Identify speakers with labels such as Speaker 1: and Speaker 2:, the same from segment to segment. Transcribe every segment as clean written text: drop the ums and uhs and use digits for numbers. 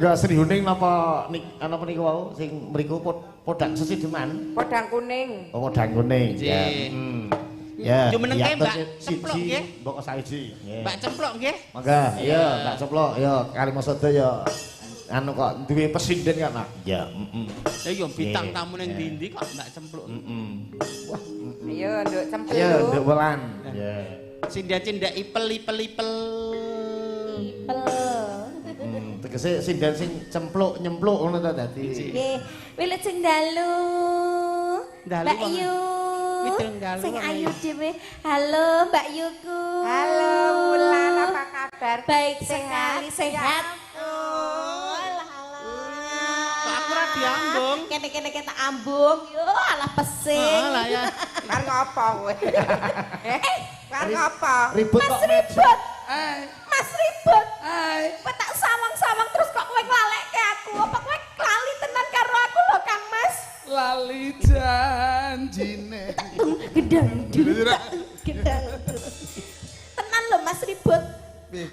Speaker 1: Enggak Srihuning napa niku wau sing mriku podang sesideman.
Speaker 2: Podang kuning.
Speaker 1: Oh, podang kuning. Ya. Ya.
Speaker 3: Yo menengke Mbak Cemplok nggih.
Speaker 1: Mbok saiji.
Speaker 3: Mbak Cemplok nggih.
Speaker 1: Mangga, iya Mbak Cemplok, ya Kalimasada ya anu kok duwe pesinden kan, Nak. Ya,
Speaker 3: Lah yo bintang tamu ning ndi kok Mbak Cemplok.
Speaker 2: Wah. Ayo nduk cempluk.
Speaker 1: Iya, nduk welan. Ya.
Speaker 3: Sindak-sindak ipel.
Speaker 1: Tegese sinden sing cempluk nyempluk ngono ta dadi.
Speaker 4: Nggih, wilet sing dalu. Mbak Yu. Sing ayu dhewe. Halo Mbak Yuku.
Speaker 2: Halo Wulan, apa kabar?
Speaker 4: Baik sekali, sehat.
Speaker 3: Kok aku ora diambung.
Speaker 4: Kene kita ambung. Yo alah pesing.
Speaker 3: Lah ya.
Speaker 2: Kan ngopo kowe? Kan ngopo?
Speaker 1: Ribut
Speaker 4: Mas
Speaker 1: kok.
Speaker 4: ribut. Mas ribut. Kowe tak sawang-sawang terus kok kowe nglaleke aku. Apa kowe lali tenan karo aku lho Kang Mas?
Speaker 5: Lali janjine.
Speaker 4: Gedang. Tenan lho Mas ribut.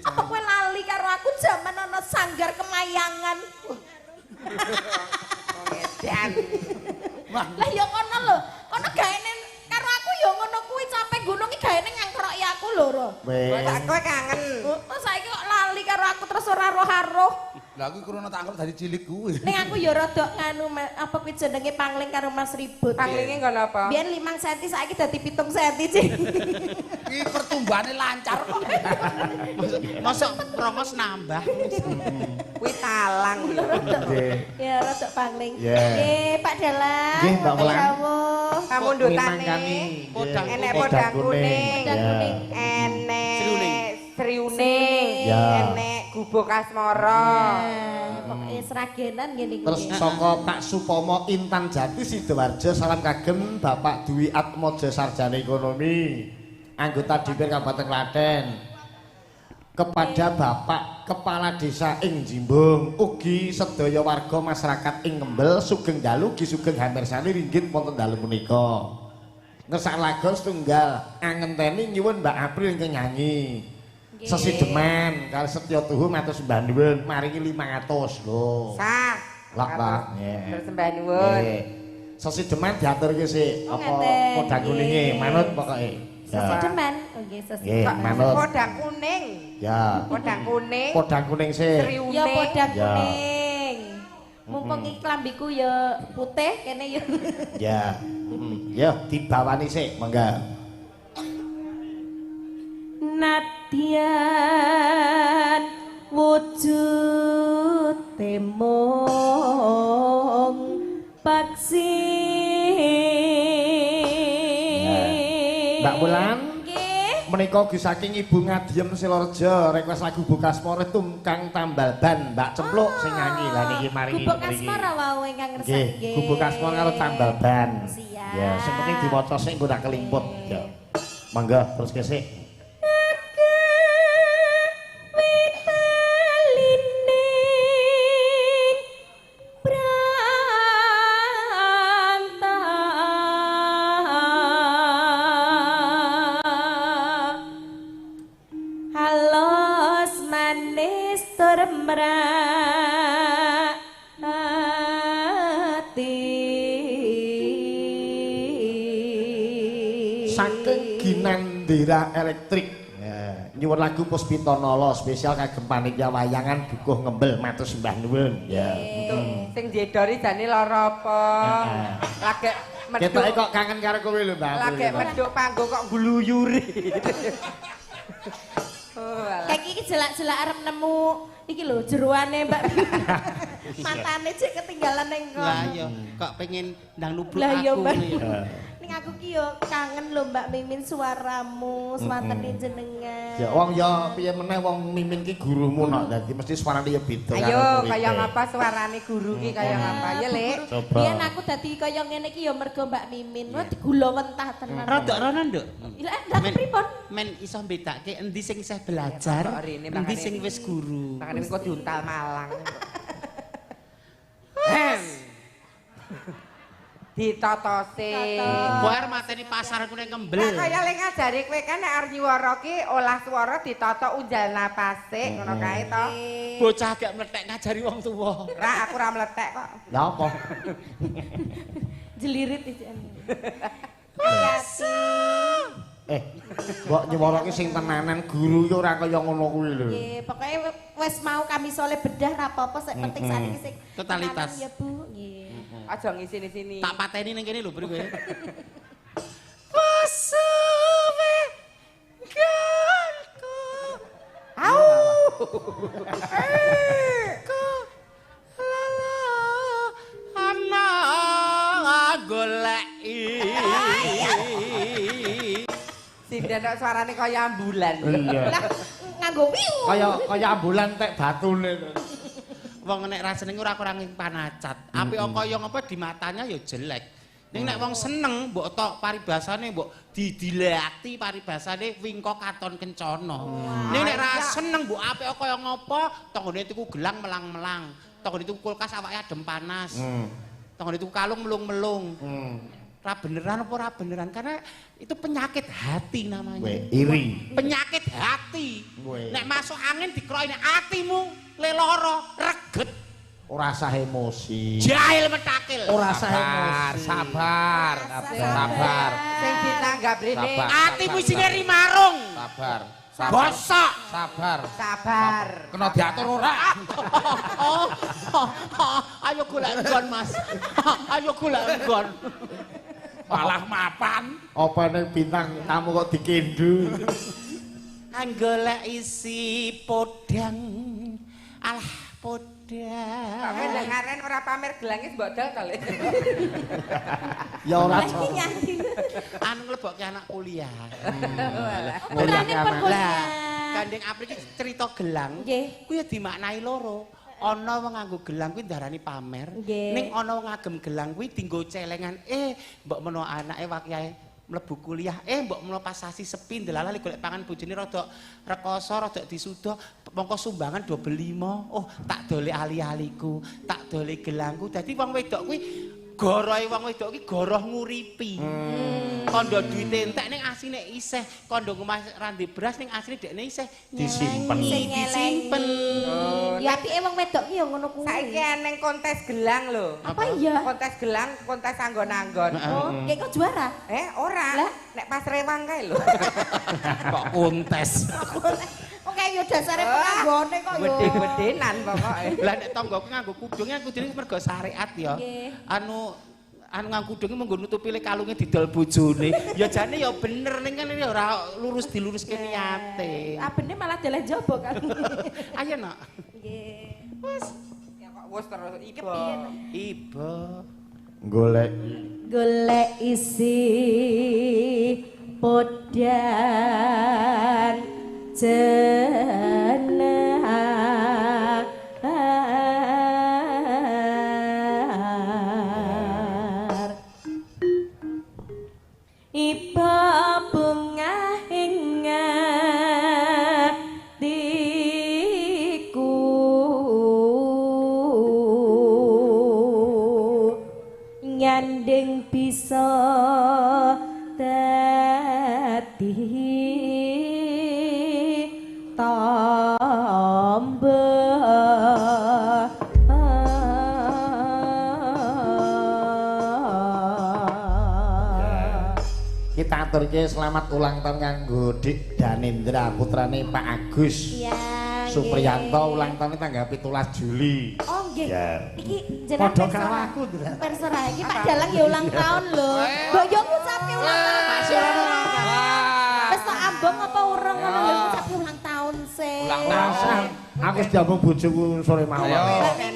Speaker 4: Apa kowe lali karo aku jaman ana sanggar kemayangan.
Speaker 2: Edan.
Speaker 4: Lah ya kono lho. Kono gaene karo aku ya ngono kuwi capek gunung iki gaene ngangkroki aku lho.
Speaker 1: Wes.
Speaker 2: Kowe kangen.
Speaker 4: Oh, saiki kok lali karo aku terus ora roh-roh.
Speaker 5: Lah aku krana tak anggap dari cilik kuwi.
Speaker 4: Ning aku ya rada nganu apa kuwi jenenge pangling karo Mas Ribut.
Speaker 2: Panglinge nggon apa?
Speaker 4: Biyen 5 cm saiki dadi 7 cm, Cik.
Speaker 5: Iki pertumbahane lancar kok.
Speaker 3: Mosok prongos nambah.
Speaker 2: Kuwi talang lho.
Speaker 4: Ya rada pangling.
Speaker 1: Yeah.
Speaker 4: Nggih, Pak Dalang.
Speaker 1: Nggih, Mbak Wulan.
Speaker 2: Kamu ndutane.
Speaker 3: Podang
Speaker 2: Enek podang kuning.
Speaker 4: Podang kuning.
Speaker 2: Enek Sriuning.
Speaker 1: Ya.
Speaker 2: Enek gubuk asmara.
Speaker 4: Pokoke seragenan ngene iki.
Speaker 1: Terus saka Pak Supomo Intan Jati Sidoarjo salam kagem Bapak Dwi Atmojo Sarjana Ekonomi anggota DPR Kabupaten Klaten kepada Bapak Kepala Desa ing Jimbung ugi sedaya warga masyarakat ing Ngembel sugeng dalu ugi sugeng hamirsani ringgit wonten dalu menika ngesak lagu setunggal angenteni nyuwun Mbak April ingkang nyanyi Sesideman kali Setya Tuhu matur sembah nuwun maringi 500 lho.
Speaker 2: Sah.
Speaker 1: Lak.
Speaker 2: Terus sembah nuwun.
Speaker 1: Sesideman diaturke sik apa podang kuninge manut pokoke.
Speaker 4: Sesideman. Oh nggih,
Speaker 1: Nggih, manut.
Speaker 2: Podang kuning.
Speaker 1: Ya.
Speaker 2: Podang kuning.
Speaker 1: Podang kuning sik.
Speaker 2: Sriuning.
Speaker 4: Ya podang
Speaker 1: Ya.
Speaker 4: kuning. Mumpung iki klambiku ya putih kene ya.
Speaker 1: Ya. Ya dibawani sik mangga.
Speaker 4: Nadyan wujud temong paksi.
Speaker 1: Mbak Wulan
Speaker 4: Nggih.
Speaker 1: menika ugi saking Ibu Ngadiem Silorejo request lagu Bukasmara Tungkang Tambal Ban Mbak Cempluk sing nyanyi lah niki maringi
Speaker 4: Gubuk asmara wau ingkang
Speaker 1: nggih
Speaker 4: nggih.
Speaker 1: Gubuk Asmara karo Tambal Ban
Speaker 4: Siap.
Speaker 1: ya sing penting diwaca sik engko tak kelimput ya mangga terus kesik Ginandira Elektrik ya, nyuwun lagu Puspita Nala spesial kagem panitia wayangan Dukuh Ngembel matur sembah nuwun ya.
Speaker 2: Sing jedori jane lara apa? Lagi
Speaker 1: Ketoke kok kangen karo kowe lho Mbak.
Speaker 2: Lagi medhuk panggung kok gluyuri.
Speaker 4: Kayak iki jelak-jelak arep nemu iki lho jeroane Mbak. Matane cek ketinggalan ning kono.
Speaker 3: Lah iya, kok pengen ndang nubruk
Speaker 4: Lah iya,
Speaker 3: aku.
Speaker 4: Mbak.
Speaker 3: Ya.
Speaker 4: Ning aku ki yo kangen lho Mbak Mimin suaramu, swatene jenengan.
Speaker 1: Ya wong ya piye meneh wong Mimin ki gurumu nok dadi mesti suarane ya beda karo
Speaker 2: Ayo
Speaker 1: muridé.
Speaker 2: kaya ngapa suarane guru ki kaya ngapa ya Lek.
Speaker 1: Coba.
Speaker 4: Biyen aku dadi kaya ngene iki ya mergo Mbak Mimin. Wah digula wentah tenan.
Speaker 3: Rodok rono nduk.
Speaker 4: Lah ndak pripun?
Speaker 3: Men iso mbedake endi sing isih belajar, endi sing wis guru.
Speaker 2: Makane kok diuntal Malang. ditotose.
Speaker 3: Kowe arep mateni pasar ku ning kembel.
Speaker 2: Lah kaya lek ngajari kowe kan nek arep nyuwara ki olah swara ditata unjal napase ngono kae to.
Speaker 3: Bocah gak mlethek ngajari wong tuwa.
Speaker 2: Ra aku ora mlethek kok.
Speaker 1: Lah apa?
Speaker 4: Jelirit iki.
Speaker 1: Mbok nyuwarake sing tenanan guru yo ora kaya ngono kuwi lho.
Speaker 4: Nggih, pokoke wis mau kami soleh bedah ra apa-apa sik penting sakniki sing
Speaker 3: Totalitas.
Speaker 4: tenanan ya Bu. Nggih.
Speaker 2: Aja ngisini-sini.
Speaker 3: Tak pateni ning kene lho Bro kowe. Pasuwe galku.
Speaker 2: Au.
Speaker 3: Ku lala ana goleki.
Speaker 2: Sinden kok suarane kaya ambulan.
Speaker 1: Iya.
Speaker 4: Lah nganggo wiu.
Speaker 1: Kaya ambulan tek batune.
Speaker 3: Wong nek ra seneng ora kurangin panacat. Apik kaya ngapa di matanya ya jelek. Ning nek wong seneng mbok tok paribasane mbok didilati paribasane wingko katon kencana. Ning nek ra seneng mbok apik kaya ngapa tanggane tuku gelang melang-melang. Tanggane tuku kulkas awake adem panas. Tanggane tuku kalung melung-melung. Ra beneran apa ora beneran karena itu penyakit hati namanya.
Speaker 1: Iri.
Speaker 3: Penyakit hati.
Speaker 1: Weh.
Speaker 3: Nek masuk angin dikroki nek atimu leloro reget.
Speaker 1: Ora sah emosi.
Speaker 3: Jahil metakil.
Speaker 1: Ora sah emosi.
Speaker 5: Sabar.
Speaker 2: Sing ditanggap rene.
Speaker 3: Atimu isine rimarung.
Speaker 5: Sabar.
Speaker 3: Bosok.
Speaker 2: Sabar.
Speaker 5: Kena diatur ora?
Speaker 3: Ayo golek nggon, Mas. Ayo golek nggon.
Speaker 5: Malah mapan.
Speaker 1: Apa ning bintang tamu kok dikendu?
Speaker 3: Anggolek isi podang. Alah podang.
Speaker 2: Kok ndengaren ora pamer gelange mbok dal to, Le.
Speaker 1: Ya ora.
Speaker 4: Lagi nyanyi.
Speaker 3: Anu nglebokke anak kuliah.
Speaker 4: Putrane pun
Speaker 3: Lah,
Speaker 4: kuliah.
Speaker 3: Gandeng Apri iki cerita gelang.
Speaker 4: Nggih.
Speaker 3: Kuwi ya dimaknai loro. Ana wong nganggo gelang kuwi ndarani pamer.
Speaker 4: Nggih.
Speaker 3: Ning ana wong ngagem gelang kuwi dienggo celengan. Mbok menawa anake wayahe mlebu kuliah. Mbok menawa pas sasi sepi ndelala golek pangan bojone rada rekoso, rada disuda, mongko sumbangan do belimo. Oh, tak dole ali-aliku, tak dole gelangku. Dadi wong wedok kuwi gorohe wong wedok ki goroh nguripi. Kandha duwite entek ning asine isih, kandha ngomah randi beras ning asine dekne isih
Speaker 1: Disimpen.
Speaker 3: disimpen.
Speaker 4: Ya apike wong wedok ki ya ngono kuwi.
Speaker 2: Saiki eneng kontes gelang lho.
Speaker 4: Apa iya?
Speaker 2: Kontes gelang, kontes anggon-anggon.
Speaker 4: Oh, kayak kok juara?
Speaker 2: Ora.
Speaker 4: Lah?
Speaker 2: Nek pas rewang kae lho.
Speaker 3: Kok kontes.
Speaker 4: Kok kayak yo dasare penganggone kok yo.
Speaker 2: Gede-gedenan pokoke.
Speaker 3: Lah nek tanggoku nganggo kudunge kudune mergo syariat ya.
Speaker 4: Nggih.
Speaker 3: Anu nganggo kudunge menggo nutupi kalunge didol bojone. Ya jane ya bener ning kan ora lurus diluruske niate.
Speaker 4: Abene malah dalan jaba kan.
Speaker 3: Ayo nak.
Speaker 4: Nggih.
Speaker 3: Wes
Speaker 2: Ya kok wis terus ibu.
Speaker 4: Kepiye?
Speaker 3: iba.
Speaker 1: Golek
Speaker 4: Golek isi podang jenar iba bunga hingga diku nyanding bisa dadi tambah
Speaker 1: kita aturke selamat ulang tahun kanggo Dik Danendra putrane Pak Agus.
Speaker 4: Iya.
Speaker 1: Supriyanto ulang tahun tanggal 17 Juli.
Speaker 4: Oh nggih.
Speaker 1: Ya.
Speaker 4: Iki jeneng
Speaker 1: Padha karo aku, Ndra.
Speaker 4: Terserah iki Pak Dalang ya ulang tahun lho. Mbok yo ngucapke ulang tahun Pak Dalang. Wis tak ambung apa urung ngono lho ngucapke ulang tahun sih.
Speaker 5: Ulang tahun.
Speaker 1: Aku wis diambung bojoku sore mawon.
Speaker 5: Ayo,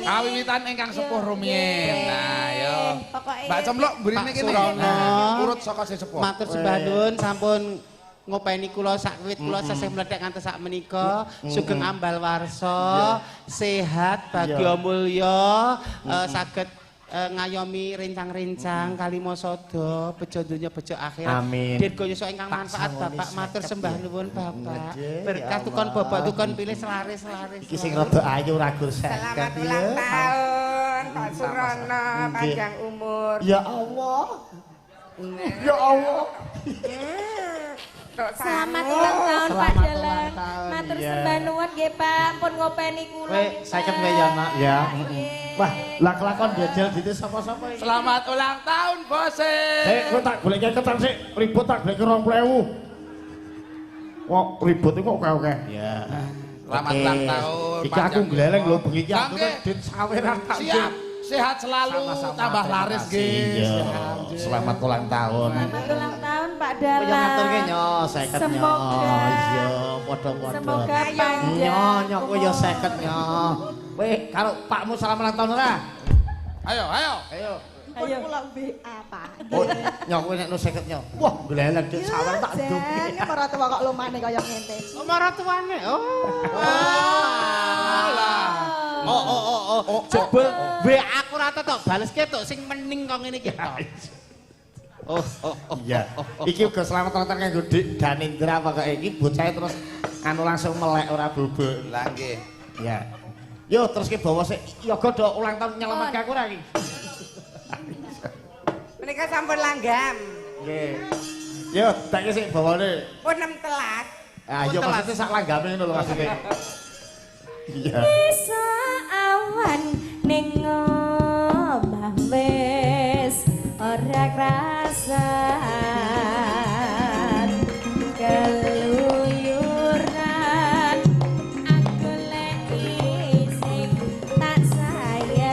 Speaker 5: kawiwitan ingkang sepuh rumiyin. Nah, yo.
Speaker 4: Pokoke
Speaker 5: Mbak Comlok mrene
Speaker 3: Pak
Speaker 5: kene.
Speaker 3: Surono.
Speaker 5: Urut saka sesepuh.
Speaker 3: Matur sembah nuwun sampun ngopeni kula sak wiwit kula sesih mlethek ngantos sak menika sugeng ambal warsa sehat bagya mulya saged ngayomi rencang-rencang kalimasada bejo donya bejo akhirat
Speaker 1: Amin.
Speaker 3: dirgaya ingkang manfaat Bapak matur sembah nuwun Bapak berkah tukon bobok tukon pilih selaris-selaris
Speaker 1: Iki sing rada ayu ragur
Speaker 2: Selamat
Speaker 1: seket
Speaker 2: ulang
Speaker 1: ya.
Speaker 2: tahun. Pak Surono panjang umur.
Speaker 1: Ya Allah. Ya Allah.
Speaker 4: Selamat ulang tahun Pak Dalang. Matur sembah nuwun nggih Pak, pun ngopeni kula.
Speaker 1: Kowe 50 wae ya, Nak, ya. Wah, lah kelakon jajal gitu sapa-sapa iki.
Speaker 5: Selamat ulang tahun, Bos.
Speaker 1: Kowe tak goleki ketan sik, ribut tak goleki 20.000. Kok ribut kok oke-oke. Ya.
Speaker 5: Selamat ulang tahun.
Speaker 1: Iki aku gleleng lho bengi iki aku dit saweran tak.
Speaker 5: Siap. Sehat selalu, tambah laris nggih.
Speaker 1: Selamat ulang tahun.
Speaker 4: Selamat ulang tahun Pak
Speaker 1: Kowe yang
Speaker 4: Dalang.
Speaker 1: ngaturke nyo 50 nyo. Iya, padha-padha.
Speaker 4: Semoga panjang.
Speaker 1: Nyo kowe ya 50 nyo. Kowe karo pakmu salam ulang tahun ora?
Speaker 5: Ayo.
Speaker 1: Ayo.
Speaker 4: Ayo kula WA Pak.
Speaker 1: Oh, nyo kowe nek 50 nyo. Wah, gleleng dit saweran tak nduk.
Speaker 4: Jan, maratuwa kok lumane kaya ngene.
Speaker 3: Oh, maratuane. Oh. Coba WA aku rata tok baleske tok sing mening kok ngene iki tok. Oh.
Speaker 1: Iya. Iki uga selamat ulang tahun kanggo Dik Danindra pokoke iki bocah terus anu langsung melek ora bubuk.
Speaker 5: Lah nggih.
Speaker 1: Iya. Yo terus ki bawa sik yoga do ulang tahun nyelametke aku ora iki.
Speaker 2: Menika sampun langgam.
Speaker 1: Nggih. Yo tak sik bawane.
Speaker 2: Pun 6 telas.
Speaker 1: Ah yo maksudnya sak langgame ngono lho maksudnya. Iya.
Speaker 4: Bisa awan ning omah wis ora krasan keluyuran aku lek sing tak sayang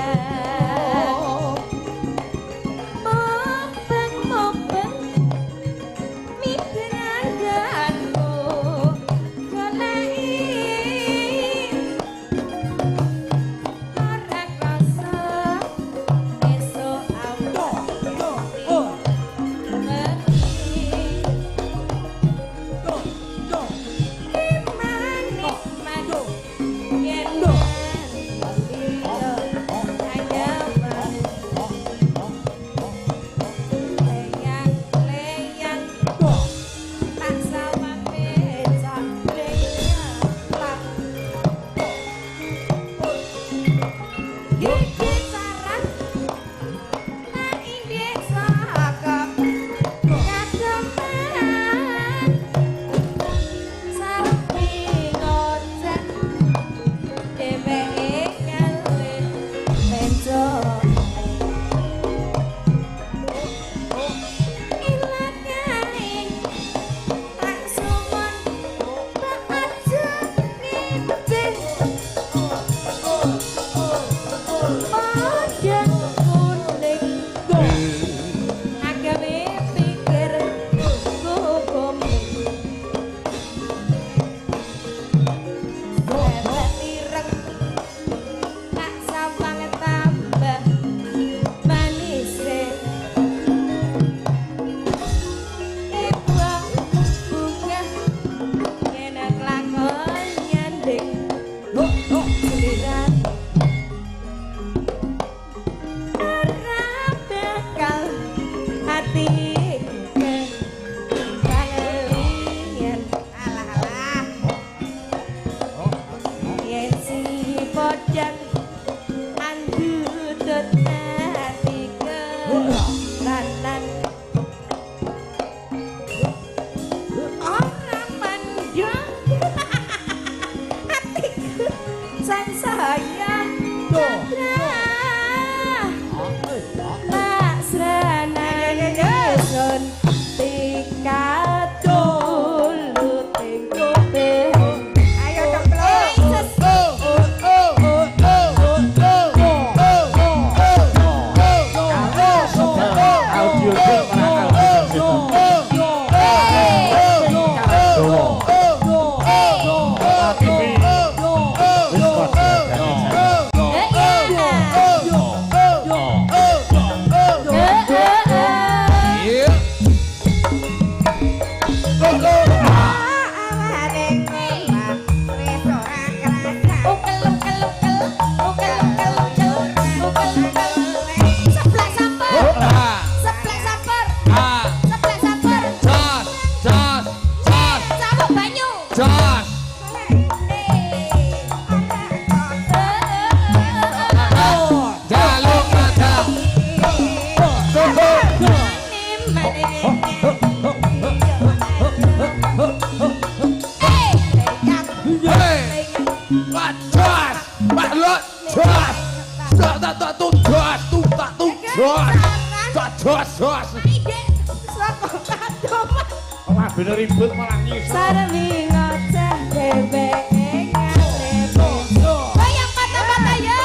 Speaker 4: mobeng migran danku goleki ora krasa esuk
Speaker 1: Labene ribut malah ngisor.
Speaker 4: Saremi ngoceh dheweke ngarepe. Goyang patah-patah yo.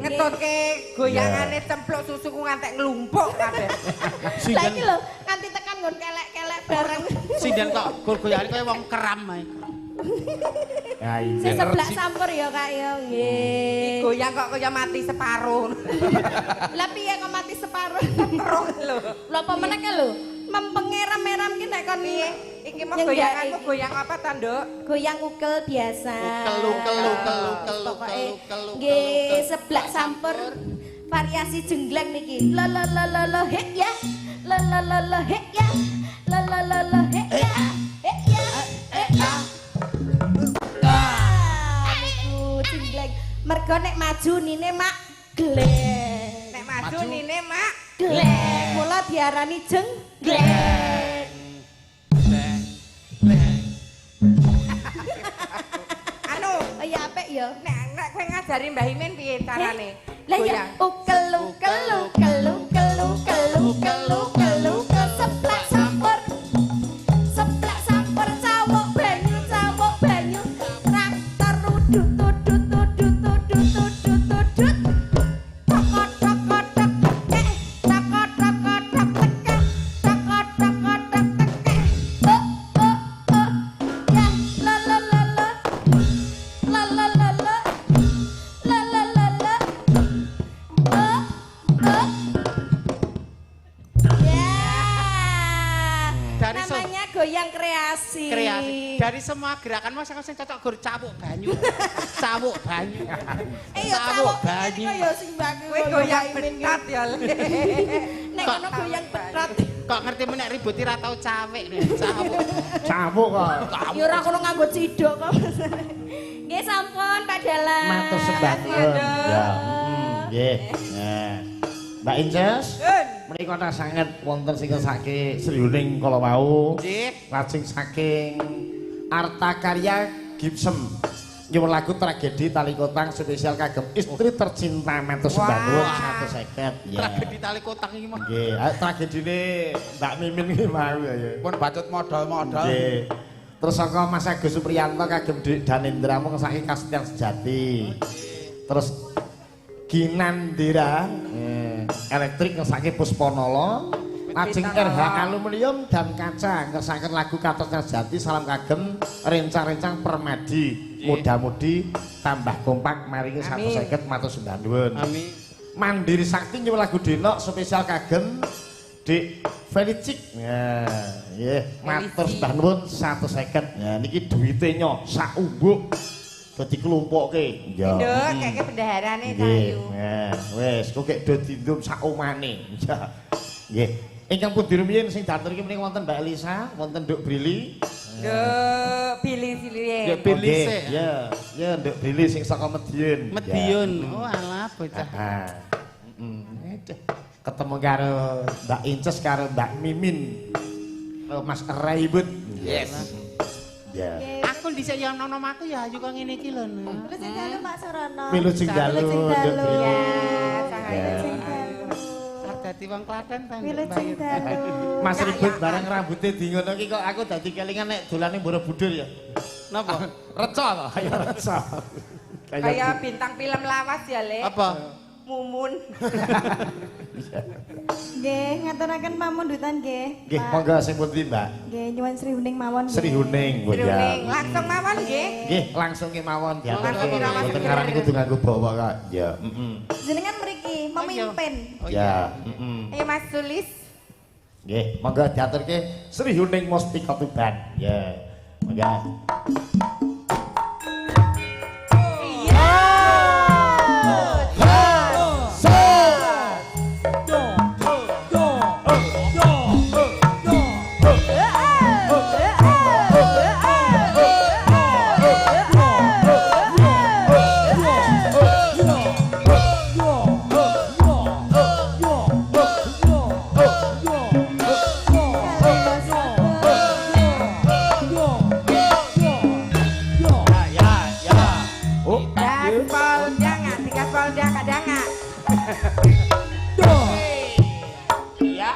Speaker 2: Ngetutke goyangane cempluk susu ku ngantek nglumpuk kabeh.
Speaker 4: Lah iki lho, nganti tekan nggon kelek-kelek bareng.
Speaker 3: Sinden kok goyangane kaya wong keram ae.
Speaker 1: Ya iya.
Speaker 4: Sing seblak sampur ya Kak ya. Nggih.
Speaker 2: Goyang kok kaya mati separuh.
Speaker 4: Lah piye kok mati separuh?
Speaker 2: Terus lho.
Speaker 4: Lho apa meneh lho? Mempenge ram-ram ki nek kon
Speaker 2: Piye? Iki mau
Speaker 4: Nyenggaki.
Speaker 2: goyanganmu goyang apa ta, Nduk?
Speaker 4: goyang ukel biasa.
Speaker 3: Ukel.
Speaker 4: Pokoke nggih seblak sampur variasi jengleng niki. La la la la la hek ya. La la la la hek ya. La la la la hek ya. Hek ya. Hek ya. Niku jengleng. Mergo nek maju nine mak gleng.
Speaker 2: Nek maju nine, Mak.
Speaker 4: Gleng. Mula diarani jengleng.
Speaker 2: Anu,
Speaker 4: Ya apik ya.
Speaker 2: nek kowe ngajari Mbah Imin piye carane?
Speaker 4: Lah ya ukel seblak sampur cawuk banyu traktor udut namanya goyang kreasi.
Speaker 3: Dari semua gerakan masing-masing cocok gur cawuk banyu. Cawuk banyu.
Speaker 4: Ya cawuk banyu ya sing mbake
Speaker 2: Kowe goyang betat ya.
Speaker 4: nek ono goyang petrat.
Speaker 3: Kok ngerti menek ributi ra tau cawek nih, cawuk.
Speaker 1: Cabuk kok.
Speaker 4: Ya ora kono nganggo cidok kok. Nggih sampun Pak Dalang.
Speaker 1: Matur sembah nuwun. Ya. Nggih. Nah. Mbak Inces. Menika ta sanget wonten sing ngesake sriyuning kala wau.
Speaker 3: Nggih.
Speaker 1: Lajeng saking Arta Karya Gibson nyuwun lagu tragedi Tali Kotang spesial kagem istri tercinta matur sembah nuwun 150. Ya.
Speaker 3: Tragedi Tali Kotang iki mah.
Speaker 1: Nggih, tragedine Mbak Mimin iki mau ya.
Speaker 5: Pun bacut modal-modal.
Speaker 1: Nggih. Terus saka Mas Agus Supriyanto kagem Dik Danendra mung saking Kasetyan Sejati. Terus Ginandira elektrik ngesake Puspanala. Lajeng RH Aluminium dan Kaca ngesaken lagu Kasetyan Sejati salam kagem rencang-rencang Permadi. Mudah-mudi tambah kompak maringi 150 matur sembah nuwun.
Speaker 3: Amin.
Speaker 1: Mandiri Sakti nyuwun lagu Denok spesial kagem Dik Felicik. Ya, nggih, matur sembah nuwun 150. Ya niki duwite nyo sak umbuk dadi kelumpukke. Ya.
Speaker 2: Nduk, keke bendaharane ta
Speaker 1: Nggih.
Speaker 2: yu.
Speaker 1: Ya, wis kok kek do dindum sak omane. Ya. Nggih. Ingkang pundi rumiyin sing datur iki menika wonten Mbak Elisa, wonten Nduk Brili.
Speaker 2: Nduk, pilih-pilih.
Speaker 3: Ya Brili
Speaker 1: Nggih,
Speaker 3: sik.
Speaker 1: Ya, ya Nduk Brili sing saka Madiun.
Speaker 3: Medion. Oh alah bocah.
Speaker 1: Ah. Ketemu karo Mbak Inces karo Mbak Mimin. Mas Raibut.
Speaker 3: Yes.
Speaker 1: Ya.
Speaker 3: Aku dhisik yang nom aku ya ayu kok ngene iki lho.
Speaker 4: Lu sing dalu Pak Surono.
Speaker 1: Milu sing dalu
Speaker 4: Sing
Speaker 1: Nduk
Speaker 4: dalu.
Speaker 1: Brili.
Speaker 2: Ya,
Speaker 4: Sing dalu.
Speaker 3: Arep dadi wong Klaten ta.
Speaker 4: Milu sing dalu.
Speaker 1: Mas Ribut barang rambutnya di ngono iki kok aku dadi kelingan nek dolane Borobudur ya.
Speaker 3: Napa?
Speaker 5: Reca to.
Speaker 1: Kayak reca.
Speaker 2: Kayak bintang film lawas ya, Le.
Speaker 3: Apa?
Speaker 2: Mumun.
Speaker 4: Nggih, ngaturaken pamundutan nggih.
Speaker 1: Nggih,
Speaker 4: Pak.
Speaker 1: monggo sing pundi, Mbak?
Speaker 4: Nggih, nyuwun Sri Huning mawon. nggih.
Speaker 1: Sri Huning, Bu ya.
Speaker 2: Jroning langsung mawon nggih.
Speaker 1: Nggih, langsung kemawon ya.
Speaker 2: Langsung kemawon.
Speaker 1: Mboten ngarani kudu nganggo bawa, Kak. Ya,
Speaker 4: Jenengan mriki memimpin.
Speaker 3: Oh,
Speaker 1: Ya,
Speaker 2: Ayo Mas Sulis.
Speaker 1: Nggih, monggo diaturke Sri Huning Mustika Tuban. Ya. Monggo.
Speaker 2: Gaspol jangan, digaspol jangan, jangan.
Speaker 6: Yo, yo,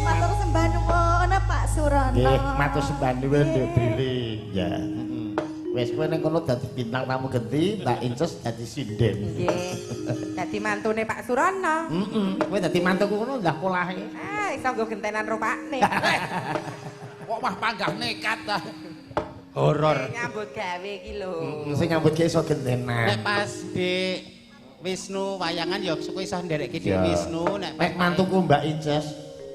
Speaker 4: Matur sembah nuwun Pak Surono.
Speaker 1: Nggih, matur sembah nuwun Nduk Brili. Ya. Wis kowe ning kono dadi bintang tamu genti, tak Inces dadi sinden.
Speaker 2: Nggih. Dadi mantune Pak Surono.
Speaker 1: Kowe dadi mantuku ngono ndah polahe.
Speaker 2: Ah, iso nggo gentenan rupane.
Speaker 5: Kok mah panggah nekat ta.
Speaker 3: Horor.
Speaker 2: Nyambut gawe iki lho.
Speaker 1: Sing nyambut ge iso gentenan.
Speaker 3: Nek pas di Wisnu wayangan ya kowe iso nderekke di
Speaker 1: Ya.
Speaker 3: Wisnu nek
Speaker 1: Nek mantuku Mbak Inces,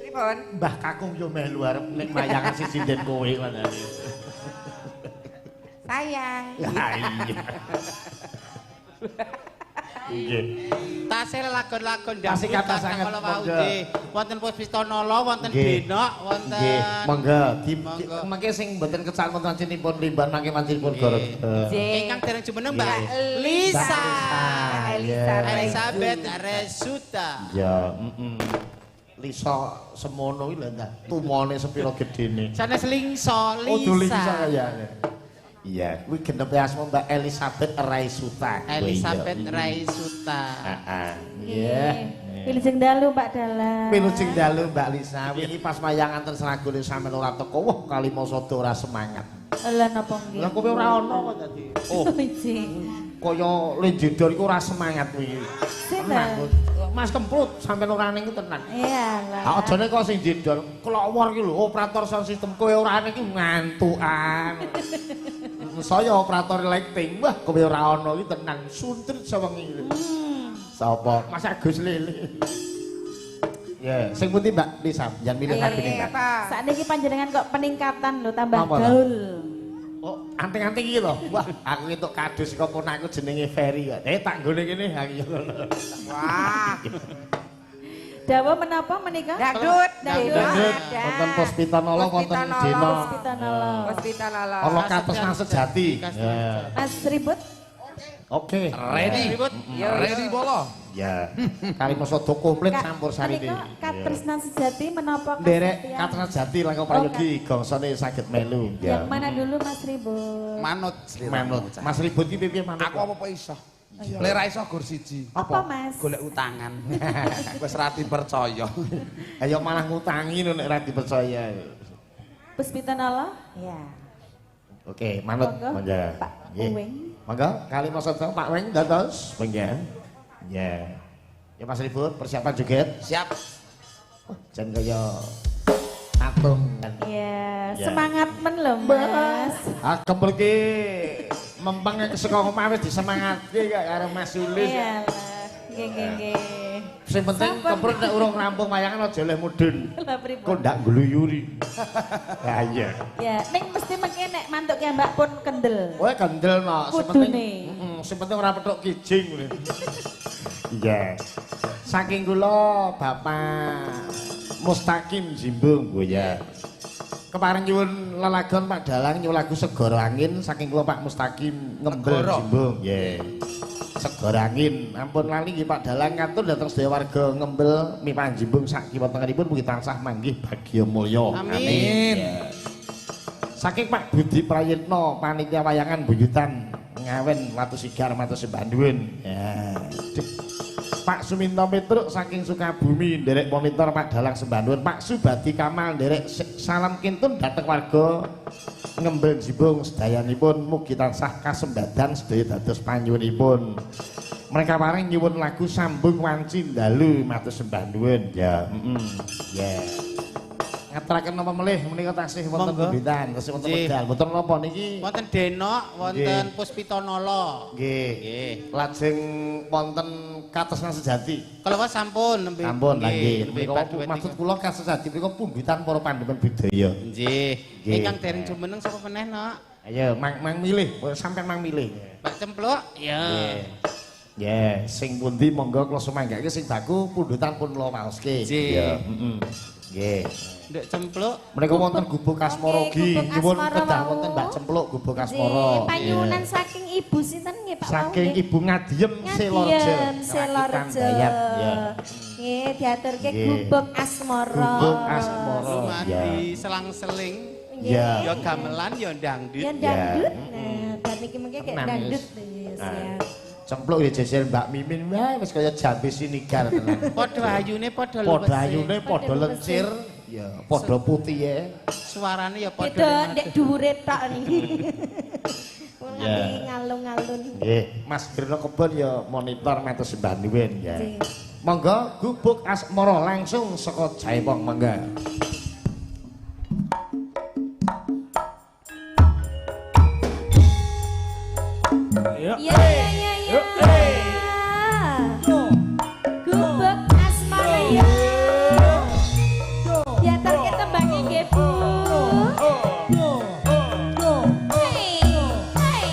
Speaker 2: Pripun?
Speaker 1: Mbah Kakung yo melu arep nek wayangan si sinden kowe ngono.
Speaker 2: Sayang.
Speaker 1: Ya iya. Nggih.
Speaker 3: tasih lagon-lagon
Speaker 1: Tasih kata sanget,
Speaker 3: kala wau
Speaker 1: monggo.
Speaker 3: nggih. Wonten Puspitanala, wonten
Speaker 1: Nggih.
Speaker 3: Benok, wonten
Speaker 1: Nggih, monggo.
Speaker 3: Monggo.
Speaker 1: Mengke sing mboten kecal wontenipun limban mangke mancinipun goro.
Speaker 2: Nggih.
Speaker 3: ingkang dereng jumeneng Mbak
Speaker 1: Nggih.
Speaker 3: Lisa.
Speaker 2: Elisa.
Speaker 3: Elizabeth Resuta.
Speaker 1: Ya, Lisa semono iki lho ndak. Tumone sepira gedene.
Speaker 3: Sanes Lingso,
Speaker 1: Oh, Lisa
Speaker 3: Lisa.
Speaker 1: kayane. Iya, kuwi genepe asma Mbak Elizabeth Raisuta.
Speaker 3: Elizabeth Resuta.
Speaker 1: Heeh. Iya.
Speaker 4: Wilujeng dalu Pak Dalang.
Speaker 1: Wilujeng dalu Mbak Lisa. Wingi pas wayangan ten Seragone sampeyan ora teko, wah kali mosode ora semangat.
Speaker 4: Lah napa nggih?
Speaker 1: Lah kowe ora ono kok dadi. Oh, kaya Lenjedor iku ora semangat wingi.
Speaker 4: Sinten?
Speaker 1: Mas Kemprut sampeyan ora ning tenan.
Speaker 4: Iya lah.
Speaker 1: Ah ajane kok sing jedor kelowor iki lho operator sound system kowe ora ning iki ngantukan. Saya operator lighting. Wah, kowe ora ono iki tenan suntrit sewengi. Sapa? Mas Agus Lele. Ya, sing pundi Mbak Lisa? Jangan milih
Speaker 2: Iya,
Speaker 1: kabeh Mbak.
Speaker 2: apa?
Speaker 4: Sakniki panjenengan kok peningkatan lho tambah
Speaker 1: Apa, Pak?
Speaker 4: gaul.
Speaker 1: Oh, anting-anting iki lho. Wah, aku entuk kado saka ponakku jenenge Ferry kok. Tak nggone kene ha iya.
Speaker 2: Wah.
Speaker 4: Dawa menapa menika?
Speaker 2: Dangdut.
Speaker 4: Dangdut.
Speaker 1: Dangdut,
Speaker 2: ada.
Speaker 1: wonten Puspitanala, wonten
Speaker 2: Puspitanala.
Speaker 1: Dina.
Speaker 4: Puspitanala.
Speaker 2: Hospitalala.
Speaker 1: Ana katos nang sejati. Ya.
Speaker 4: Mas Ribut.
Speaker 1: Oke.
Speaker 5: Ready.
Speaker 2: Yo,
Speaker 5: Ready bolo.
Speaker 1: Ya. Kali mosok komplit campur sari iki.
Speaker 4: Menika Katresnan Sejati menapa
Speaker 1: Nderek
Speaker 4: kesetiaan?
Speaker 1: Katresnan Jati langkung prayogi gongsone saged melu.
Speaker 4: Yang mana dulu Mas Ribut?
Speaker 5: Manut.
Speaker 1: Manut. Mas Ribut iki piye manut?
Speaker 5: Aku apa iso? Lera iso gur siji.
Speaker 4: Apa Mas?
Speaker 5: Golek utangan. Wis ra dipercaya.
Speaker 1: Ayo malah ngutangi lho nek ora dipercaya.
Speaker 4: Puspitanala? Ya.
Speaker 1: Oke, manut. Monggo.
Speaker 4: Pak
Speaker 1: Nggih.
Speaker 4: Uwing.
Speaker 1: Monggo kali mosok Pak Weng dados. Monggo. Ya. Ya Mas Ribut persiapan joget.
Speaker 5: Siap.
Speaker 1: Jan kaya tatung kan.
Speaker 4: Ya,
Speaker 1: Ya.
Speaker 4: semangat men lho Mas.
Speaker 1: Ah kempel ki mempeng saka omah wis disemangatke kok karo Mas Sulis.
Speaker 4: Iyalah. Nggih nggih nggih.
Speaker 1: Sing penting
Speaker 4: Sampun.
Speaker 1: kempel nek urung rampung wayangan aja oleh mudun.
Speaker 4: Lah pripun?
Speaker 1: Kok ndak gluyuri. Lah iya.
Speaker 4: Ya, ning mesti mengke nek mantuk ki Mbak pun kendel.
Speaker 1: Kowe kendel no, sing
Speaker 4: Kudune.
Speaker 1: penting sing penting ora petuk kijing ngene. Iya. Saking kula Bapak Mustaqim Jimbung Bu ya. Kemarin nyuwun lelagon Pak Dalang nyuwun lagu Segara Angin saking kula Pak Mustaqim ngembel
Speaker 5: Segara.
Speaker 1: Jimbung. Nggih. Segara Angin. Ampun lali nggih Pak Dalang katur dhateng sedaya warga ngembel mipan Jimbung sak kiwa tengenipun mugi tansah manggih bagya mulya.
Speaker 3: Amin.
Speaker 1: Ya. Saking Pak Budi Prayitno panitia wayangan buyutan ngawen watu sigar matur sembah nuwun. Ya. Pak Suminto Petruk saking Sukabumi nderek monitor Pak Dalang sembah nuwun. Pak Subadi Kamal nderek salam kintun dhateng warga ngembel Jimbung sedayanipun mugi tansah kasembadan sedaya dados panyuwunipun. Mereka paring nyuwun lagu sambung wanci dalu matur sembah nuwun. Ya, ya. Ngaturaken napa melih menika tasih wonten
Speaker 3: Monggo.
Speaker 1: pembitan, tasih wonten
Speaker 3: Nggih.
Speaker 1: medal. Mboten napa niki.
Speaker 3: Wonten Denok, wonten Puspitanala.
Speaker 1: Nggih.
Speaker 3: Nggih.
Speaker 1: Lajeng wonten Katresnan Sejati.
Speaker 3: Kalau sampun nembe.
Speaker 1: Sampun lah nggih.
Speaker 3: nembe
Speaker 1: Menika
Speaker 3: paduan
Speaker 1: maksud
Speaker 3: niku.
Speaker 1: kula Katresnan Sejati menika pembitan para pandhemen budaya.
Speaker 3: Nggih.
Speaker 1: Nggih.
Speaker 3: Ingkang dereng jumeneng sapa meneh, Nok?
Speaker 1: Ayo mang milih, sampean mang milih.
Speaker 3: Pak Cempluk? Ya.
Speaker 1: Nggih. Ya, sing pundi monggo kula sumanggake sing baku pundutan pun kula waoske.
Speaker 3: Nggih.
Speaker 1: Ya, Nggih.
Speaker 3: Ndek Cempluk.
Speaker 1: Menika wonten Gubuk Asmara
Speaker 4: Oke,
Speaker 1: ugi.
Speaker 4: Gubuk
Speaker 1: Nyuwun
Speaker 4: Asmara
Speaker 1: kedah
Speaker 4: wau.
Speaker 1: wonten Mbak Cempluk Gubuk Asmara.
Speaker 4: Nggih, panyuwunan
Speaker 1: Iya.
Speaker 4: saking Ibu sinten nggih Pak Wau,
Speaker 1: Saking
Speaker 4: nggih?
Speaker 1: Ibu Ngadiem Selorjo.
Speaker 4: Ngadiem Selorjo.
Speaker 1: Dayat, ya.
Speaker 4: Nggih, diaturke
Speaker 1: Nggih.
Speaker 4: Gubuk Asmara.
Speaker 1: Gubuk Asmara.
Speaker 3: Rumadi selang-seling.
Speaker 1: Ya.
Speaker 3: Ya gamelan ya dangdut.
Speaker 4: Ya dangdut. Nah, berarti niki mengke kayak
Speaker 1: Tenan,
Speaker 4: dangdut
Speaker 1: wis.
Speaker 4: wis
Speaker 1: Nah.
Speaker 4: ya.
Speaker 1: Cempluk ya jejer Mbak Mimin wae wis kaya jambe sinigar tenan.
Speaker 3: Padha ayune padha
Speaker 1: Padha ayune padha lencir, ya padha putihe.
Speaker 3: Suarane ya padha.
Speaker 4: Beda ndek dhuwure tok niki.
Speaker 1: Ya.
Speaker 4: Ngalung-ngalun.
Speaker 1: Nggih, Mas Birno Kebon ya monitor matur sembah nuwun ya.
Speaker 4: Nggih.
Speaker 1: Monggo gubuk asmara langsung saka Jaipong mangga.
Speaker 4: Ya ya ya ya. Gubuk asmara ya. Ya tar ketembange nggih Bu. Hei, hei.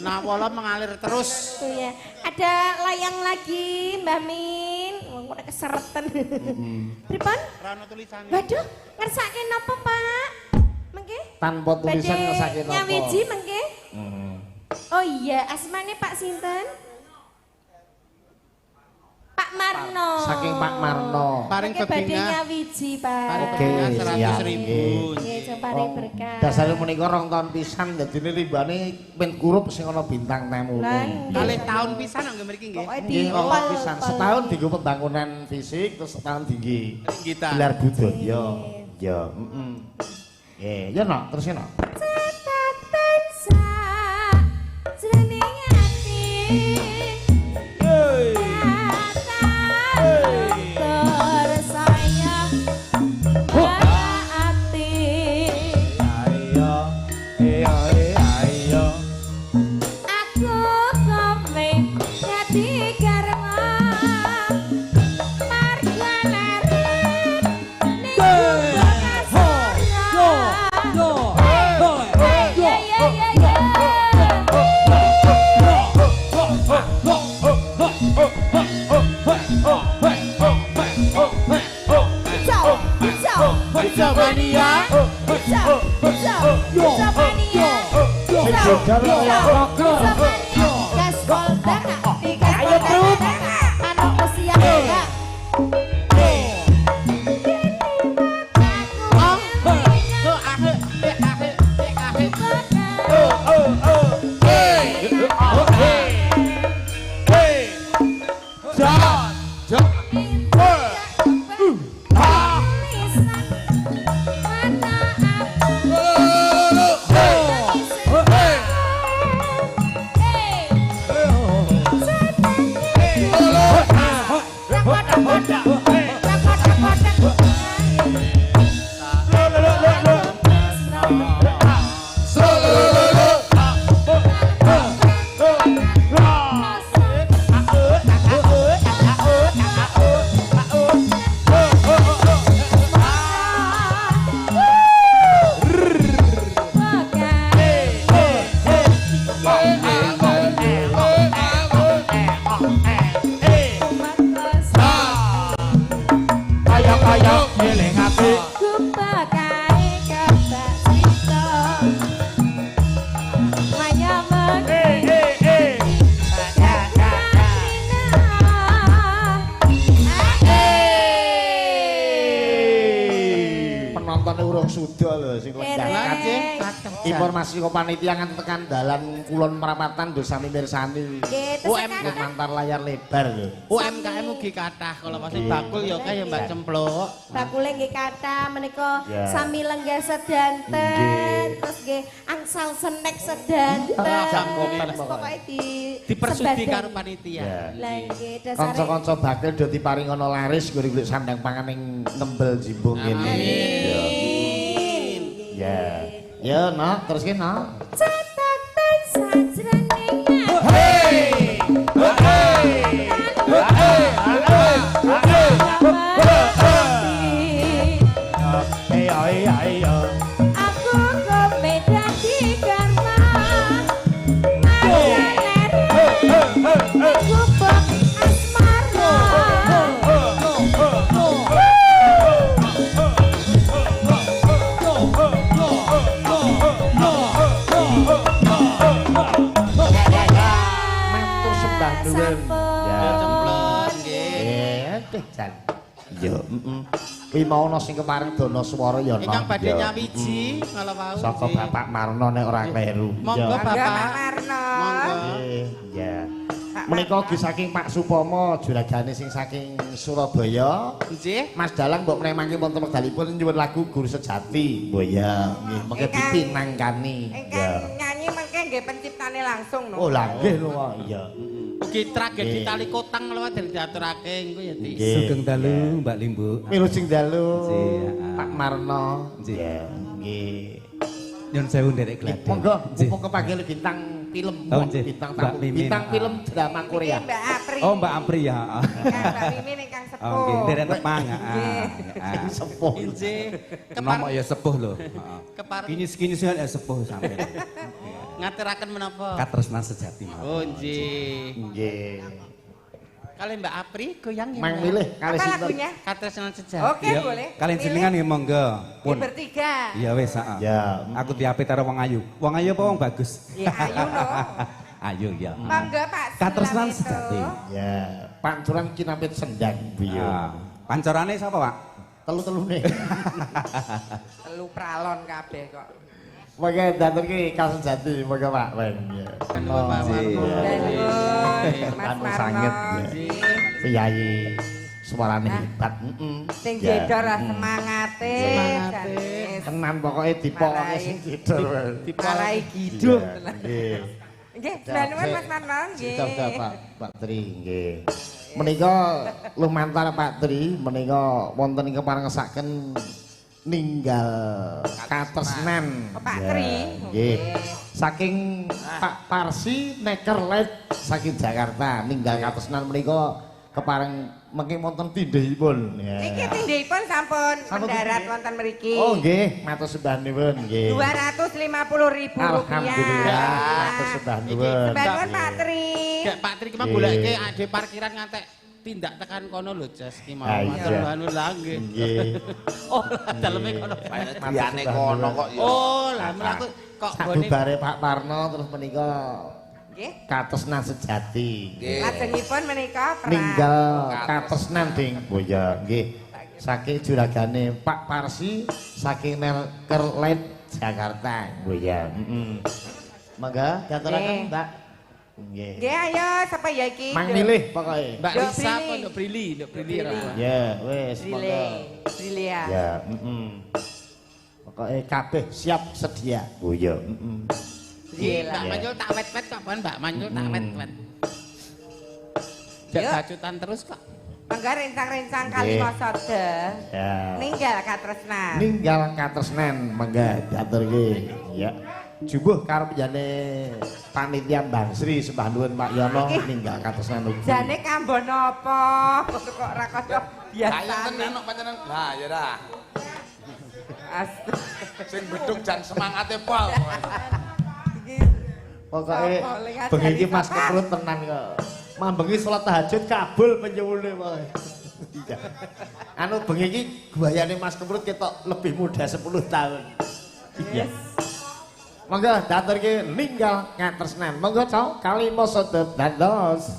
Speaker 3: Nawala mengalir terus.
Speaker 4: Iya. Ada layang lagi Mbah Min. Wong kok keseretan. Pripun?
Speaker 3: Rano tulisane.
Speaker 4: Waduh, ngersake napa, Pak? Mengke?
Speaker 1: Tanpa tulisan ngersake napa?
Speaker 4: Nyawiji mengke? Oh iya, asmane Pak sinten? Pak Marno.
Speaker 1: Saking Pak Marno.
Speaker 3: Paring
Speaker 4: Mengke badhe
Speaker 3: bebingah.
Speaker 4: nyawiji, Pak.
Speaker 3: Paring
Speaker 1: Oke,
Speaker 3: bebingah
Speaker 1: siap.
Speaker 3: 100.000.
Speaker 4: Nggih, coba paring berkah.
Speaker 1: Dasare menika rong tahun pisan dadine rimbane men kurup sing ana bintang tamune.
Speaker 4: Lah,
Speaker 3: Kalih tahun pisan nggih mriki nggih.
Speaker 4: Pokoke
Speaker 1: Nggih, rong tahun
Speaker 4: dipel-
Speaker 1: pisan.
Speaker 4: pel.
Speaker 1: Setahun dienggo pembangunan fisik terus setahun tinggi.
Speaker 3: Kita.
Speaker 1: Gelar budaya. Ya, heeh. Nggih, ya no, terus no.
Speaker 4: Catatan sajroning ati. Hey!
Speaker 1: penontonnya urung suda lho sing lenggah.
Speaker 4: Ereng.
Speaker 1: Informasi kok panitia nganti tekan dalan Kulon Merapatan lho sami mirsani.
Speaker 4: Nggih, terus sekarang
Speaker 1: Lumantar layar lebar lho.
Speaker 3: UMKM ugi kathah kalau masih bakul ya kaya Mbak Cempluk.
Speaker 4: bakule nggih kathah menika
Speaker 1: Ya.
Speaker 4: sami lenggah sedanten, terus nggih angsal snack sedanten.
Speaker 1: Jangkotan
Speaker 4: Terus
Speaker 1: pokoknya.
Speaker 4: pokoke
Speaker 3: Dipersudi
Speaker 4: sebadan.
Speaker 3: karo panitia.
Speaker 1: Ya.
Speaker 4: Lah nggih dasare.
Speaker 1: Kanca-kanca bakil do diparingono laris golek-golek sandang pangan ing Tembel Jimbung ngene. Ya. Ya. Ya, no, terus ki no.
Speaker 4: Catatan sajroning
Speaker 1: Ayo.
Speaker 4: aku kope dadi karma gubuk asmara
Speaker 1: Matur sembah nuwun.
Speaker 3: Ya Cempluk nggih.
Speaker 1: Jan. Yo, Kuwi mau ana sing kepareng dana swara ya no.
Speaker 3: Ingkang badhe
Speaker 1: Yo.
Speaker 3: nyawiji kalau wau.
Speaker 1: Saka Bapak Marno nek ora kleru.
Speaker 3: Monggo
Speaker 1: Yo.
Speaker 2: Mangga Pak
Speaker 3: Bapak.
Speaker 2: Marno.
Speaker 3: Monggo.
Speaker 1: Nggih, ya. Menika ugi saking Pak Supomo juragane sing saking Surabaya.
Speaker 3: Nggih.
Speaker 1: Mas Dalang mbok menemangke wonten wekdalipun nyuwun lagu Guru Sejati. Boya, nggih, mengke
Speaker 2: Ingkang-
Speaker 1: dipinangkani.
Speaker 2: Engkang nyanyi mengke nggih penciptane langsung no.
Speaker 1: Oh, lah nggih lho, iya.
Speaker 3: Ugi tragedi
Speaker 1: Nggih.
Speaker 3: Tali Kotang lho dari diaturake engko ya Dik.
Speaker 1: Nggih.
Speaker 6: Sugeng dalu Mbak Limbu.
Speaker 1: Milu sing dalu.
Speaker 6: Nggih, ya.
Speaker 1: Pak Marno.
Speaker 6: Nggih.
Speaker 1: Ya, nggih.
Speaker 6: Nyun sewu nderek gladhen.
Speaker 1: Monggo,
Speaker 6: Nggih.
Speaker 1: mumpung kepanggil bintang film,
Speaker 6: Oh, nggih.
Speaker 1: bintang
Speaker 6: Mbak
Speaker 1: tamu,
Speaker 6: Mimin.
Speaker 1: bintang film drama
Speaker 2: Iki
Speaker 1: Korea.
Speaker 2: Mbak Apri.
Speaker 6: Oh Mbak Apri ya.
Speaker 2: Mbak Mimin ingkang sepuh.
Speaker 6: Oh nggih, nderek tepang.
Speaker 1: Sepuh.
Speaker 3: Nggih.
Speaker 6: Nomor
Speaker 3: Kepar
Speaker 6: ya sepuh lho. Heeh.
Speaker 3: kepar
Speaker 6: Kinyis-kinyis ya sepuh sampeyan.
Speaker 3: ngaturaken menapa?
Speaker 6: Katresnan sejati mawon.
Speaker 3: Oh nggih.
Speaker 1: Nggih.
Speaker 3: Kali Mbak Apri goyang ya.
Speaker 1: Mang
Speaker 3: Mbak?
Speaker 1: milih kali
Speaker 2: Apa
Speaker 1: sinten?
Speaker 2: lagunya?
Speaker 3: Katresnan sejati.
Speaker 2: Oke,
Speaker 6: Iya,
Speaker 2: boleh.
Speaker 6: Kalian
Speaker 2: Milih.
Speaker 6: jenengan ya monggo.
Speaker 2: Nggih,
Speaker 6: Pun.
Speaker 2: bertiga.
Speaker 6: Iya wis, heeh.
Speaker 1: Ya.
Speaker 6: Aku diapit karo wong ayu. Wong ayu apa wong bagus?
Speaker 2: Ya ayu no.
Speaker 6: Ayu ya.
Speaker 2: Mangga Pak.
Speaker 6: Katresnan
Speaker 2: Sulam itu.
Speaker 6: sejati.
Speaker 1: Ya, pancuran kinapit sendang biyo.
Speaker 6: Ah. Pancorane sapa, Pak?
Speaker 1: Telu-telune.
Speaker 2: Telu pralon kabeh kok.
Speaker 1: Monggo datur ki kasus jati, monggo Pak. Wen. Ya.
Speaker 3: Monggo, Pak Marno.
Speaker 2: Dangun, Mas
Speaker 1: Anu
Speaker 2: Marno.
Speaker 1: sanget, ya. Piyayi suarane
Speaker 2: Nah.
Speaker 1: hebat.
Speaker 2: Sing
Speaker 1: Ya.
Speaker 2: jedor lah semangate.
Speaker 3: Semangate.
Speaker 2: Janis.
Speaker 1: Tenan pokoke dipokoke
Speaker 2: Marai.
Speaker 1: sing jedor.
Speaker 2: Parai giduh.
Speaker 1: Iya, nggih.
Speaker 2: Nggih, sedanungan Mas Marno nggih.
Speaker 1: Sudah Pak Tri nggih. Menika lumantar Pak Tri menika wonten ing keparengesaken ninggal katresnan.
Speaker 2: Oh, Pak
Speaker 1: Ya,
Speaker 2: Tri.
Speaker 1: Nggih.
Speaker 2: Oke.
Speaker 1: Saking Pak Parsi Nekerlet saking Jakarta ninggal katresnan menika kepareng mengki wonten tindhihipun. Ya.
Speaker 2: Niki tindhipun sampun
Speaker 1: Sampun
Speaker 2: mendarat
Speaker 1: tindih.
Speaker 2: wonten mriki.
Speaker 1: Oh nggih, matur sembah nuwun nggih.
Speaker 2: 250.000 rupiah.
Speaker 1: Alhamdulillah, matur sembah nuwun.
Speaker 2: Sembah nuwun Pak Tri.
Speaker 3: Gak Pak Tri ki mah goleke ade parkiran ngantek tindak tekan kono lho Jas ki mau.
Speaker 1: Ah,
Speaker 3: Matur
Speaker 1: iya.
Speaker 3: nuwun lah nggih.
Speaker 1: Nggih.
Speaker 3: Oh, daleme kono.
Speaker 1: Diane kono kok ya.
Speaker 3: Oh, lah mlaku kok gone
Speaker 1: Sabubare Pak Parno terus menika
Speaker 2: Nggih.
Speaker 1: katresnan sejati.
Speaker 2: Lajengipun menika perang.
Speaker 1: Ninggal katresnan ding boya nggih. Saking juragane Pak Parsi saking Nekerlet Jakarta boya. Heeh. Mangga
Speaker 2: Nggih.
Speaker 1: diaturaken Mbak. Nggih.
Speaker 2: Nggih ayo sapa ya iki?
Speaker 1: Mang milih pokoke.
Speaker 3: Mbak
Speaker 2: Nduk
Speaker 3: Risa
Speaker 2: Brili.
Speaker 3: apa Nduk Brili? Nduk Brili ra.
Speaker 1: Ya, wis
Speaker 2: Brile.
Speaker 1: monggo.
Speaker 2: Brile ya.
Speaker 1: Ya, Pokoke kabeh siap sedia. Boya.
Speaker 3: Iya,
Speaker 2: Brile
Speaker 3: Mbak
Speaker 2: lah.
Speaker 3: Manjul tak wet-wet kok, Bon. Mbak Manjul tak wet-wet. Jak
Speaker 2: Yuk.
Speaker 3: bacutan terus kok.
Speaker 2: Mangga rencang-rencang
Speaker 1: Nggih.
Speaker 2: kali masada.
Speaker 1: Ya.
Speaker 2: Ninggal katresnan.
Speaker 1: Ninggal katresnan mangga diaturke ya jubuh karo penjane panitia Bang Sri sembah nuwun Pak Yono
Speaker 2: Iki.
Speaker 1: ninggal katresnan ugi
Speaker 2: Jane kambon apa? Kok ora kaya biasa.
Speaker 5: tenan kok panjenengan. Lah ya dah. Sing beduk jan semangate pol.
Speaker 1: pokoke
Speaker 2: Apa, lek
Speaker 1: bengi iki
Speaker 2: ajari
Speaker 1: Mas
Speaker 2: Bapak?
Speaker 1: keprut tenan kok mambengi salat tahajud kabul penyuwune pokoke iya anu bengi iki guayane Mas keprut ketok lebih muda 10 tahun iya monggo diaturke ninggal katresnan monggo cok kalimo sedep dados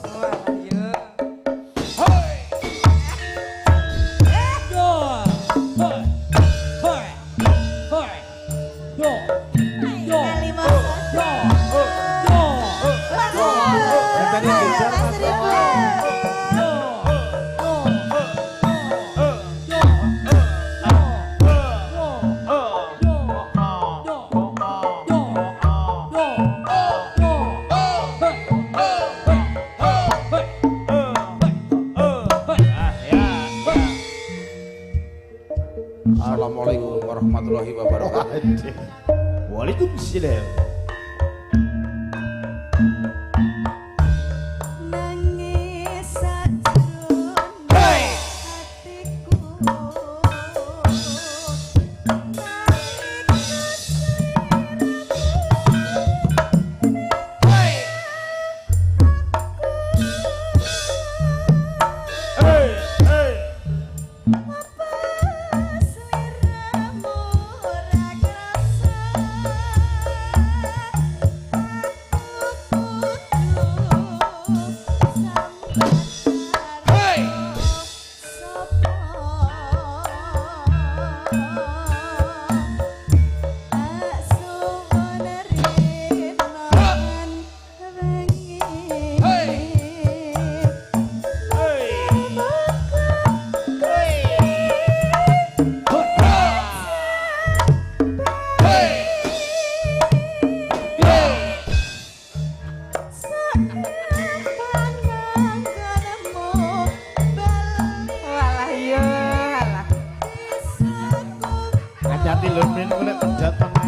Speaker 1: Waduh. Waalaikumsalam.
Speaker 4: Nangis sajroning atiku.
Speaker 2: Walah yo, alah.
Speaker 1: Hati-hati lho men kok nek penjat tengah.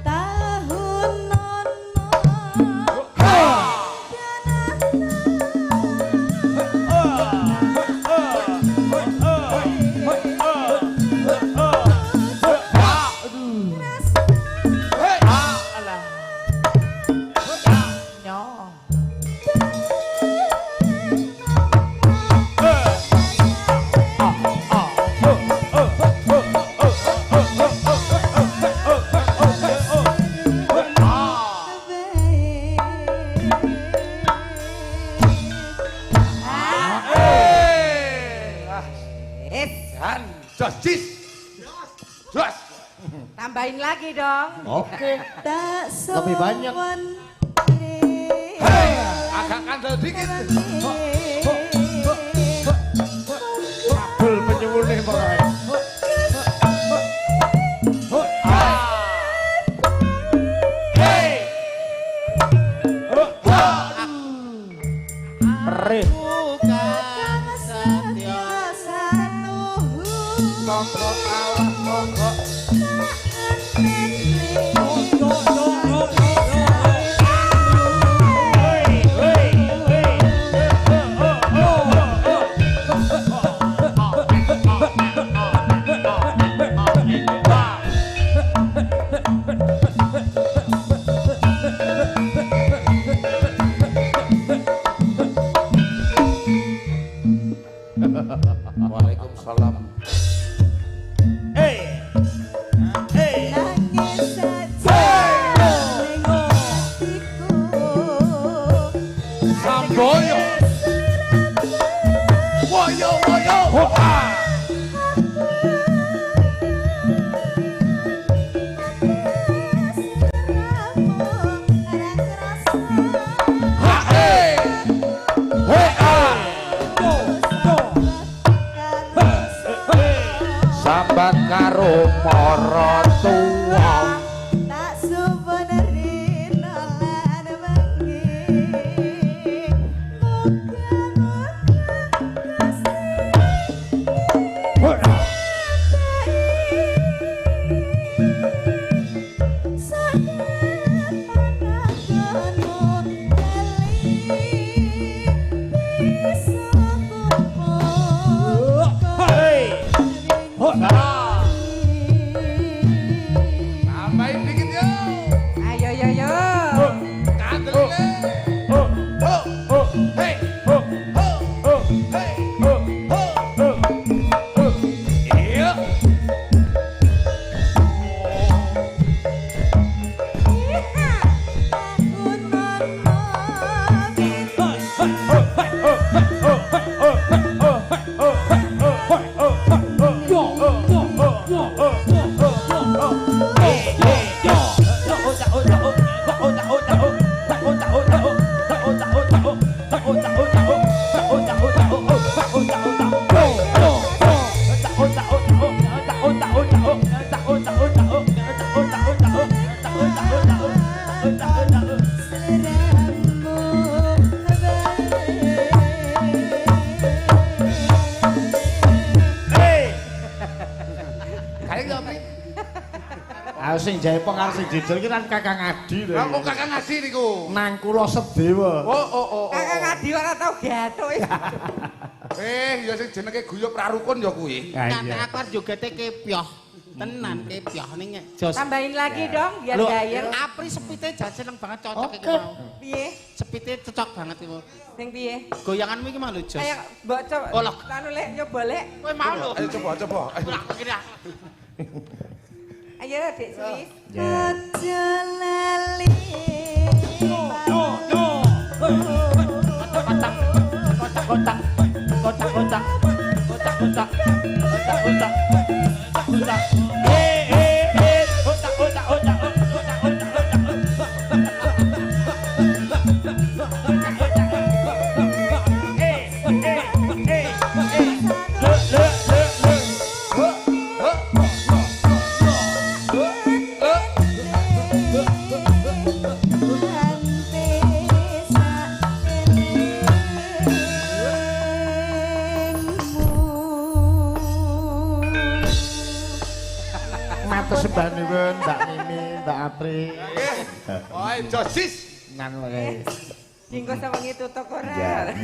Speaker 4: Tahun nono
Speaker 2: Tambahin lagi dong.
Speaker 1: Oke.
Speaker 4: tak
Speaker 1: Lebih banyak.
Speaker 5: Agak kandel dikit.
Speaker 1: Kabel penyuwune pokoke. Re.
Speaker 3: Bukan setya monggo awas monggo
Speaker 1: sing jae pengar sing didol ki kan Kakang Adi lho.
Speaker 5: Lah kok Kakang Adi niku?
Speaker 1: Nang kula sedewa.
Speaker 5: Oh.
Speaker 2: Kakang Adi ora tau gathuk.
Speaker 5: Ya sing jenenge guyub rarukun ya kuwi.
Speaker 3: Kate aku arep jogete kepyoh. Tenan kepyoh ning jos.
Speaker 2: Tambahin lagi dong biar
Speaker 1: Loh,
Speaker 2: gayer.
Speaker 3: Apri sepite jan seneng banget cocok iki
Speaker 1: Oke.
Speaker 3: mau.
Speaker 2: Piye?
Speaker 3: Sepite cocok banget iki.
Speaker 2: Sing piye?
Speaker 3: Goyanganmu iki mau lho jos.
Speaker 2: Kayak mbok coba.
Speaker 3: Oh, lho.
Speaker 2: Anu lek nyoba lek.
Speaker 3: Kowe mau lho.
Speaker 5: Ayo coba.
Speaker 3: Ora kira.
Speaker 2: Ayo Dik Sulis.
Speaker 4: Aja lali.
Speaker 1: Matur sembanipun Mbak Mimi, Mbak Apri.
Speaker 5: Oi, Josis.
Speaker 1: Nan wae.
Speaker 2: Dinggo sewengi tutuk ora.
Speaker 1: Ya.